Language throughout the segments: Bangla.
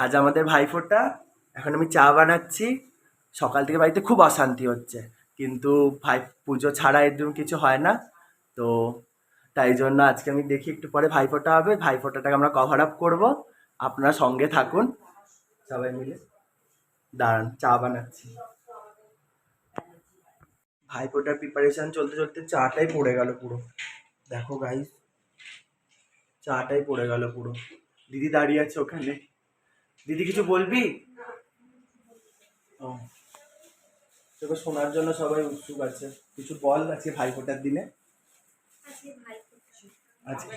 আজ আমাদের ভাইফোঁটা। এখন আমি চা বানাচ্ছি। সকাল থেকে বাড়িতে খুব অশান্তি হচ্ছে, কিন্তু ভাই পুজো ছাড়া এর জন্য কিছু হয় না। তো তাই জন্য আজকে আমি দেখি একটু পরে ভাইফোঁটা হবে, ভাইফোঁটাটাকে আমরা কভার আপ করবো। আপনারা সঙ্গে থাকুন সবাই মিলে। দাঁড়ান, চা বানাচ্ছি। ভাইফোঁটার প্রিপারেশন চলতে চলতে চাটাই পড়ে গেল পুরো। দেখো গাইস, চাটাই পড়ে গেল পুরো। দিদি দাঁড়িয়ে আছে ওখানে। দিদি কিছু বলবি? ও, তোকে শোনার জন্য সবাই উৎসুক আছে। কিছু বল আজকে ভাইফোঁটার দিনে। আজকে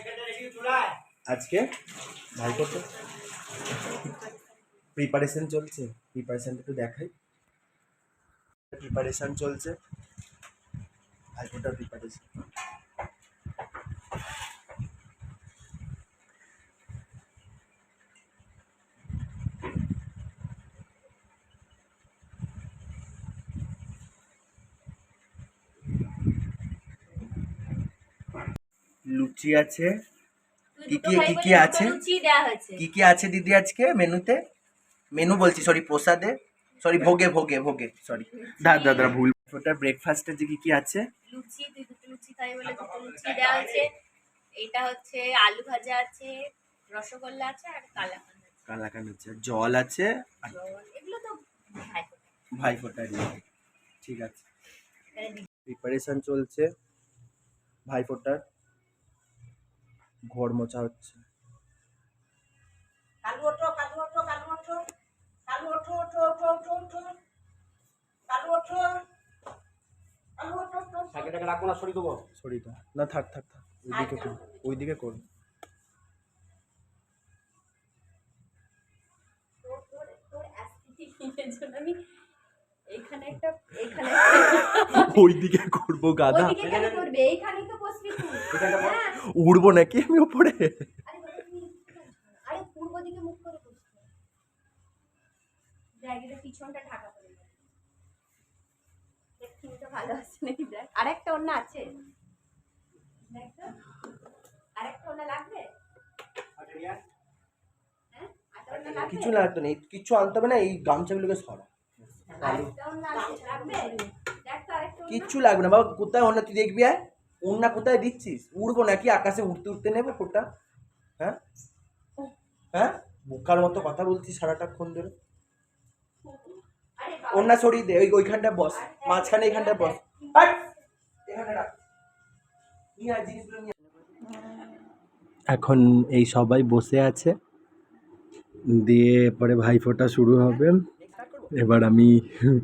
আজকে ভাইফোঁটা প্রিপারেশন চলছে। প্রিপারেশনটা একটু দেখাই। প্রিপারেশন চলছে, ভাইফোঁটার প্রিপারেশন। লুচি আছে। কি কি কি কি আছে? কি কি আছে দিদি আজকে মেনুতে? মেনু বলছি, সরি, প্রসাদে, সরি, ভোগে ভোগে ভোগে, সরি দাদা ভুল। ওটা ব্রেকফাস্টে যে কি কি আছে? লুচি, তুই দুটো লুচি খাই বলে দুটো লুচি দেওয়া হচ্ছে। এটা হচ্ছে আলু ভাজা আছে, রসগোল্লা আছে আর কালাকান আছে। কালাকান আছে, জল আছে। এগুলো তো ভাইফোঁটার। ঠিক আছে, প্রিপারেশন চলছে ভাইফোঁটার। ঘর মোছা হচ্ছে। কালু ওঠো, কালু ওঠো, কালু ওঠো, কালু ওঠো, ওঠো, ওঠো, ওঠো, ওঠো, কালু ওঠো, কালু ওঠো, ওঠো। সাইকেলটাকে রাখবো না, সরিয়ে দেবো। সরিয়ে দাও না, থাক থাক থাক, ওইদিকে করুন, ওইদিকে করুন। এখানে একটা, এখানে ওইদিকে করবো গাদা। ওইদিকে কেন করবে? এইখানেই তো বসবি তুই। হ্যাঁ। উড়বো নাকি আমি উপরে? আরে পূর্ব দিকে মুখ করে বসবি। জায়গাটা পিছনটা ঢাকা পড়ে যাবে। দেখতে ভালো আছে নাকি দেখ। আরেকটা ওন্না আছে। দেখ তো। আরেকটা ওন্না লাগবে? হ্যাঁ? আরেকটা ওন্না লাগবে? কিছু লাগতো না, কিচ্ছু আনতে হবে না, এই গামছাগুলোকে সরা। আরেকটা ওন্না লাগবে? দেখ তো আরেকটা ওন্না। কিচ্ছু লাগবে না বাবা, কোথায় ওন্না তুই দেখবি? ওন্না কোথায় দিচ্ছিস? উড়বো নাকি আকাশে? উঠতে উঠতে নেবো ফোঁটা? হ্যাঁ হ্যাঁ, বোকার মতো কথা বলছিস সারাটাক্ষণ ধরে। ওন্না সরিয়ে দে, ওইখানটা বস, মাঝখানে এইখানটা বস। এখানে রাখ। এখন এই সবাই বসে আছে, দিয়ে পরে ভাইফোঁটা শুরু হবে। এবার আমি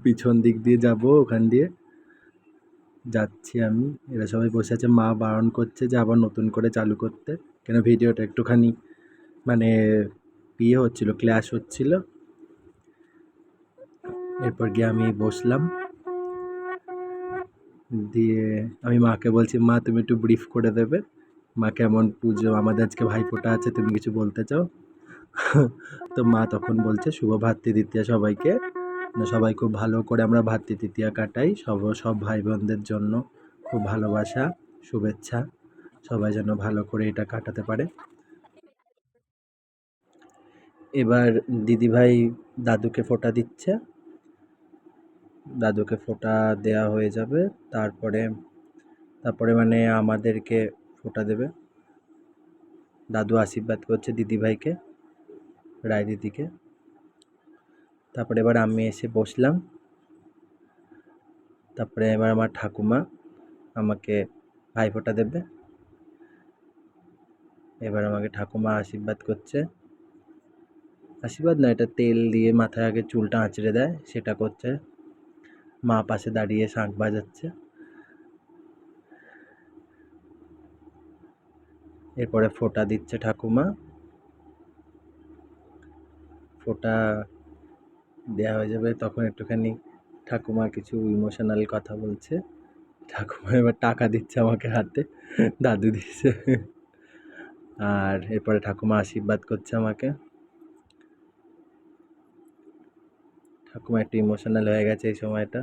পিছন দিক দিয়ে যাব, ওখান দিয়ে যাচ্ছি আমি। এরা সবাই বসে আছে, মা বারণ করছে যে আবার নতুন করে চালু করতে, কেন ভিডিওটা একটুখানি মানে হচ্ছিল, ক্ল্যাশ হচ্ছিল। এরপর গিয়ে আমি বসলাম, দিয়ে আমি মাকে বলছি, মা তুমি একটু ব্রিফ করে দেবে, মা কেমন পুজো, আমাদের আজকে ভাইফোঁটা আছে, তুমি কিছু বলতে চাও? তো মা তখন বলছে, শুভ ভাতৃদ্বিতীয়া সবাইকে, সবাই খুব ভালো করে আমরা ভাতৃদ্বিতীয়া কাটাই, সব ভাই বোনদের জন্য খুব ভালোবাসা, শুভেচ্ছা, সবাই যেন ভালো করে এটা কাটাতে পারে। এবার দিদিভাই দাদুকে ফোঁটা দিচ্ছে, দাদুকে ফোঁটা দেওয়া হয়ে যাবে, তারপরে মানে আমাদেরকে ফোঁটা দেবে। দাদু আশীর্বাদ করছে দিদিভাইকে, রায় দিদিকে। তারপরে এবার আমি এসে বসলাম। তারপরে এবার আমার ঠাকুমা আমাকে ভাইফোঁটা দেবে। এবার আমাকে ঠাকুমা আশীর্বাদ করছে, আশীর্বাদ না, এটা তেল দিয়ে মাথায় আগে চুলটা আঁচড়ে দেয়, সেটা করছে। মা পাশে দাঁড়িয়ে শাঁখ বাজাচ্ছে। এরপরে ফোঁটা দিচ্ছে ঠাকুমা। ফোঁটা দেওয়া হয়ে যাবে, তখন একটুখানি ঠাকুমা কিছু ইমোশনাল কথা বলছে। ঠাকুমা এবার টাকা দিচ্ছে আমাকে হাতে, দাদু দিচ্ছে। আর এরপরে ঠাকুমা আশীর্বাদ করছে আমাকে। ঠাকুমা একটু ইমোশনাল হয়ে গেছে এই সময়টা,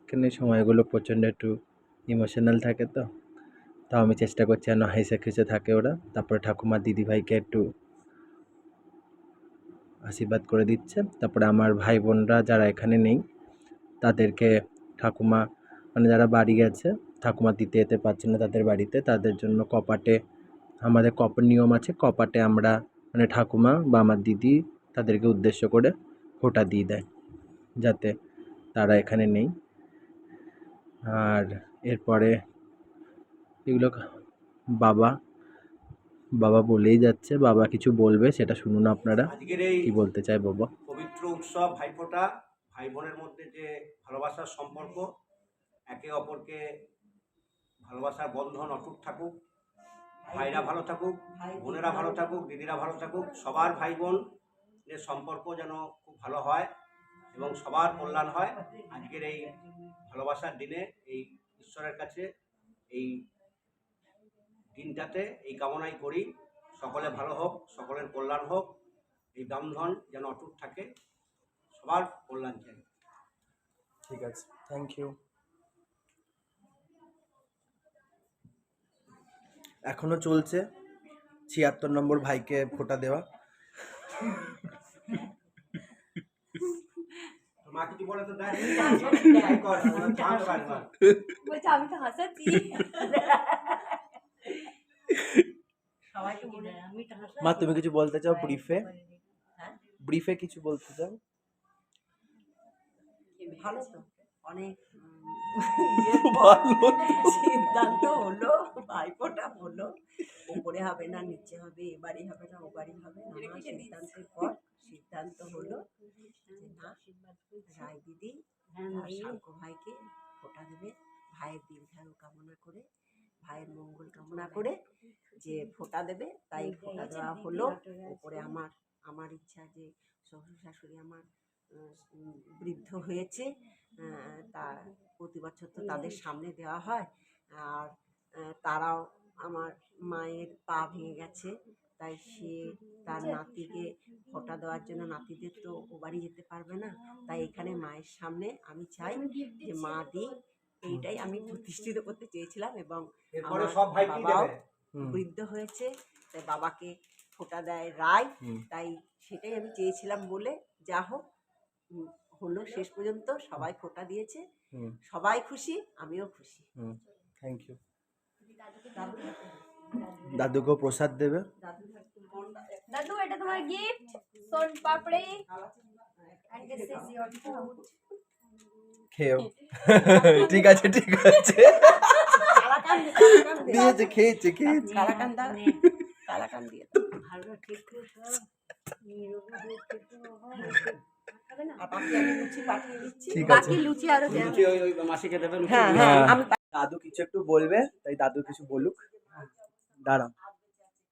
কেন এই সময়গুলো প্রচণ্ড একটু ইমোশনাল থাকে, তো তাও আমি চেষ্টা করছি যেন হেসে খেসে থাকে ওরা। তারপরে ঠাকুমা দিদিভাইকে একটু আশীর্বাদ করে দিচ্ছে। তারপরে আমার ভাই বোনরা যারা এখানে নেই তাদেরকে ঠাকুমা মানে যারা বাড়ি গেছে, ঠাকুমা দিতে যেতে পারছে না তাদের বাড়িতে, তাদের জন্য কপাটে আমাদের নিয়ম আছে, কপাটে আমরা মানে ঠাকুমা বা আমার দিদি তাদেরকে উদ্দেশ্য করে ফোঁটা দিয়ে দেয় যাতে তারা এখানে নেই। আর এরপরে এগুলো বাবা বাবা বলেই যাচ্ছে, বাবা কিছু বলবে সেটা শুনুন আপনারা। আজকের এই কি বলতে চায় বাবা? পবিত্র উৎসব ভাইফোঁটা, ভাই বোনের মধ্যে যে ভালোবাসার সম্পর্ক, একে অপরকে ভালোবাসার বন্ধন অটুট থাকুক, ভাইরা ভালো থাকুক, বোনেরা ভালো থাকুক, দিদিরা ভালো থাকুক, সবার ভাই বোনের সম্পর্ক যেন খুব ভালো হয় এবং সবার কল্যাণ হয়। আজকের এই ভালোবাসার দিনে এই ঈশ্বরের কাছে এই দিনটাতে এই কামনাই করি, সকলে ভালো হোক, সকলের কল্যাণ হোক, এই বন্ধন যেন অটুট থাকে, সবার কল্যাণ চাই। ঠিক আছে, থ্যাংক ইউ। এখনো চলছে ৭৬ নম্বর ভাইকে ফোঁটা দেওয়া। মা কিছু বলে তো দেখ, বলছে আমি তো হাসাচ্ছি সবাইকে বলে আমি তো হাসাচ্ছি। মা তুমি কিছু বলতে চাও ব্রিফে? হ্যাঁ? ব্রিফে কিছু বলতে চাও? ভালো তো অনেক ভালো সিদ্ধান্ত হলো, ভাইফোঁটা হলো, উপরে হবে না নিচে হবে, এ বাড়ি হবে না ও বাড়ি হবে, নানা সিদ্ধান্তের পর সিদ্ধান্ত হলো যে না, রায় দিদি আর সাঙ্কো ভাইকে ফোঁটা দেবে, ভাইয়ের দীর্ঘায়ু কামনা করে, ভাইয়ের মঙ্গল কামনা করে যে ফোঁটা দেবে, তাই ফোঁটা দেওয়া হলো। উপরে আমার ইচ্ছা যে শ্বশুর শাশুড়ি আমার বৃদ্ধ হয়েছে, তা প্রতি বছর তো তাদের সামনে দেওয়া হয়, আর তারাও আমার মায়ের পা ভেঙে গেছে, তাই সে তার নাতিকে ফোঁটা দেওয়ার জন্য, নাতিদের তো ও বাড়ি যেতে পারবে না, তাই এখানে মায়ের সামনে আমি চাই যে মা দিই, এইটাই আমি প্রতিষ্ঠিত করতে চেয়েছিলাম। এবং এরপরে আমার সব ভাইকেই বাবাও দেবে। বৃদ্ধ হয়েছে, তাই বাবাকে ফোঁটা দেয় রায়, তাই সেটাই আমি চেয়েছিলাম বলে যা হোক হলো, শেষ পর্যন্ত সবাই ফোঁটা দিয়েছে, সবাই খুশি, আমিও খুশি। Thank you. দাদুকেও প্রসাদ দেবে। দাদু এটা তোমার gift, soan papdi and this is your food. খেয়েও। ঠিক আছে ঠিক আছে, দিয়েছে, খেয়েছে খেয়েছে। কালাকান দাও, কালাকান দিয়ে ভালো ঠিক আর বাকি আমি লুচি পাঠিয়ে দিচ্ছি, ঠিক আছে। বাকি লুচি আরো দেন। লুচি ওই মাসিকে দেবে, লুচি হ্যাঁ দিয়ে হ্যাঁ দেবে। আমি দাদু কিছু একটু বলবে, তাই দাদু কিছু বলুক। দাঁড়াও,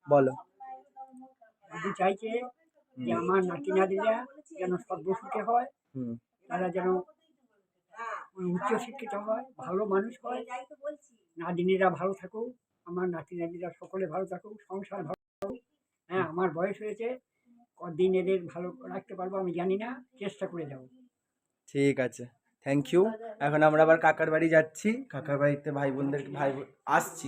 বলো। দাদু চাইছে যে আমার নাতি নাতিরা যেন সর্বসুখে হয়, হুম তারা যেন উচ্চশিক্ষিত হয়, ভালো মানুষ হয়, নাতিনীরা ভালো থাকুক, আমার নাতি নাতিরা সকলে ভালো থাকুক, সংসার ভালো থাকুক। হ্যাঁ, আমার বয়স হয়েছে, কদিন এদের ভালো রাখতে পারবো আমি জানি না, চেষ্টা করে যাবো। ঠিক আছে, থ্যাংক ইউ। এখন আমরা আবার কাকার বাড়ি যাচ্ছি, কাকার বাড়িতে ভাই বোনদের আসছি,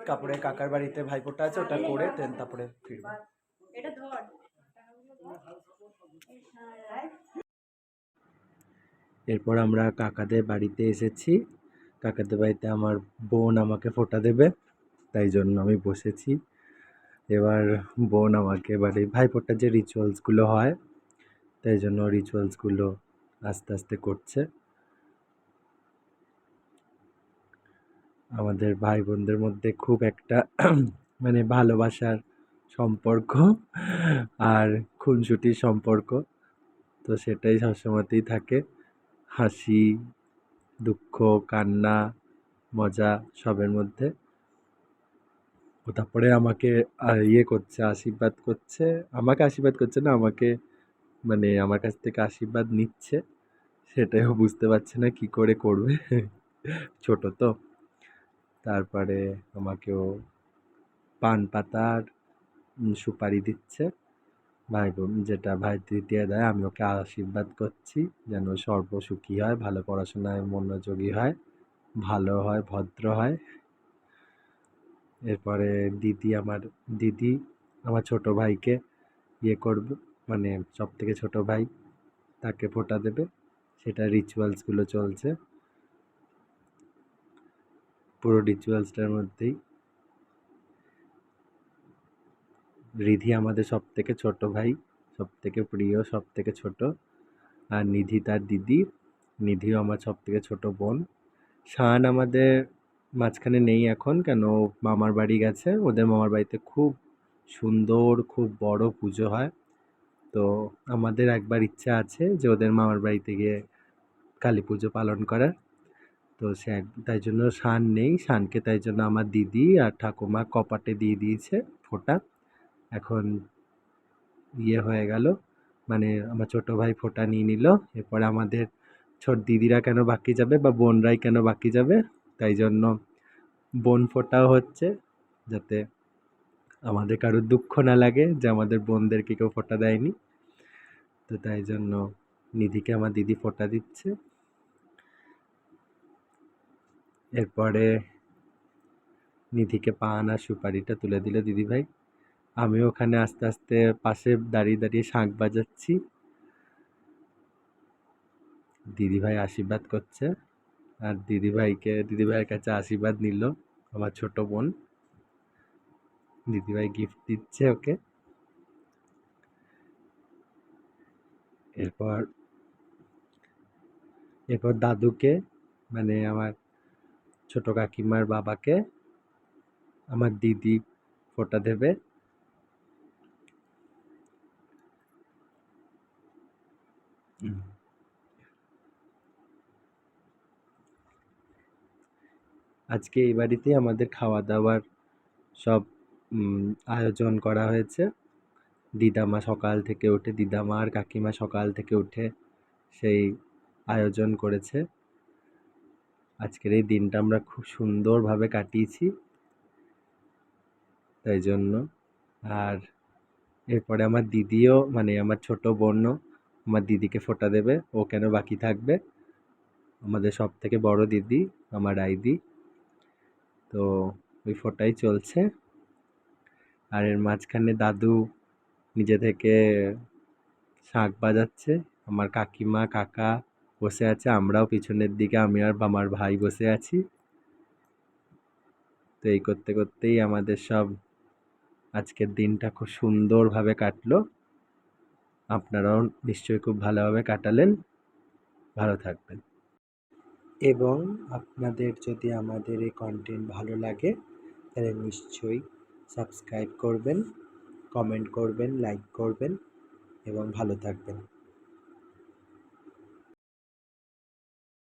তারপরে কাকার বাড়িতে ভাইফোঁটা আছে, ওটা করে দেন তারপরে ফিরবো। এটা ধর এরপর আমরা কাকাদের বাড়িতে এসেছি, কাকাদের বাড়িতে আমার বোন আমাকে ফোঁটা দেবে, তাই জন্য আমি বসেছি। এবার বোন আমাকে এবারে ভাইফোঁটার যে রিচুয়ালসগুলো হয়, তাই জন্য রিচুয়ালসগুলো আস্তে আস্তে করছে। আমাদের ভাই বোনদের মধ্যে খুব একটা মানে ভালোবাসার সম্পর্ক আর খুনসুটির সম্পর্ক, তো সেটাই সবসময়তেই থাকে, হাসি দুঃখ কান্না মজা সবের মধ্যে। ও তারপরে আমাকে ইয়ে করছে, আশীর্বাদ করছে, আমাকে আশীর্বাদ করছে না, আমাকে মানে আমার কাছ থেকে আশীর্বাদ নিচ্ছে, সেটাইও বুঝতে পারছে না কি করে করবে, ছোট তো। তারপরে আমাকেও পান পাতার সুপারি দিচ্ছে, ভাই বোন যেটা ভাই তৃতীয়া দেয়, আমি ওকে আশীর্বাদ করছি যেন সর্বসুখী হয়, ভালো পড়াশোনায় মনোযোগী হয়, ভালো হয়, ভদ্র হয়। এরপরে দিদি আমার ছোট ভাইকে ইয়ে করবে, মানে সবথেকে ছোট ভাই তাকে ফোঁটা দেবে, সেটা রিচুয়ালসগুলো চলছে। পুরো রিচুয়ালসটার মধ্যেই রিধি আমাদের সবথেকে ছোট ভাই, সবথেকে প্রিয়, সবথেকে ছোট। আর নিধি তার দিদি, নিধিও আমার সবথেকে ছোট বোন। শান আমাদের মাঝখানে নেই এখন, কেন ও মামার বাড়ি গেছে। ওদের মামার বাড়িতে খুব সুন্দর, খুব বড় পুজো হয়। তো আমাদের একবার ইচ্ছা আছে যে ওদের মামার বাড়িতে গিয়ে কালী পুজো পালন করার। তো তাই জন্য শান নেই, শানকে তাই জন্য আমার দিদি আর ঠাকুমা কপাটে দিয়ে দিয়েছে ফোঁটা। এখন হয়ে গেল, মানে আমার ছোট ভাই ফোঁটা নিয়ে নিল। এরপরে আমাদের ছোট দিদিরা কেন বাকি যাবে বা বোনরাই কেন বাকি যাবে, তাই জন্য বোন ফোঁটাও হচ্ছে, যাতে আমাদের কারোর দুঃখ না লাগে যে আমাদের বোনদেরকে কেউ ফোঁটা দেয়নি। তো তাই জন্য নিধিকে আমার দিদি ফোঁটা দিচ্ছে। এরপরে নিধিকে পান আর সুপারিটা তুলে দিল দিদিভাই। আমিও ওখানে আস্তে আস্তে পাশে দাঁড়িয়ে দাঁড়িয়ে শাঁখ বাজাচ্ছি। দিদিভাই আশীর্বাদ করছে, আর দিদিভাইয়ের কাছে আশীর্বাদ নিল আমার ছোট বোন। দিদিভাই গিফট দিচ্ছে ওকে। এরপর এরপর দাদুকে, মানে আমার ছোট কাকিমার বাবাকে আমার দিদি ফোঁটা দেবে। আজকে এই বাড়িতেই আমাদের খাওয়া দাওয়ার সব আয়োজন করা হয়েছে। দিদামা সকাল থেকে উঠে, দিদামা আর কাকিমা সকাল থেকে উঠে সেই আয়োজন করেছে। আজকের এই দিনটা আমরা খুব সুন্দরভাবে কাটিয়েছি, তাই জন্য। আর এরপরে আমার দিদিও, মানে আমার ছোট বোনও আমার দিদিকে ফোঁটা দেবে। ও কেন বাকি থাকবে, আমাদের সব থেকে বড় দিদি আমার আইদি। তো ওই ফোঁটাই চলছে। আর এর মাঝখানে দাদু নিজে থেকে শাঁখ বাজাচ্ছে, আমার কাকিমা কাকা বসে আছে, আমরাও পিছনের দিকে আমি আর আমার ভাই বসে আছি। তো এই করতে করতেই আমাদের সব আজকের দিনটা খুব সুন্দরভাবে কাটলো। আপনারাও নিশ্চয়ই খুব ভালোভাবে কাটালেন। ভালো থাকবেন। এবং আপনাদের যদি আমাদের এই কন্টেন্ট ভালো লাগে তাহলে নিশ্চয়ই সাবস্ক্রাইব করবেন, কমেন্ট করবেন, লাইক করবেন এবং ভালো থাকবেন।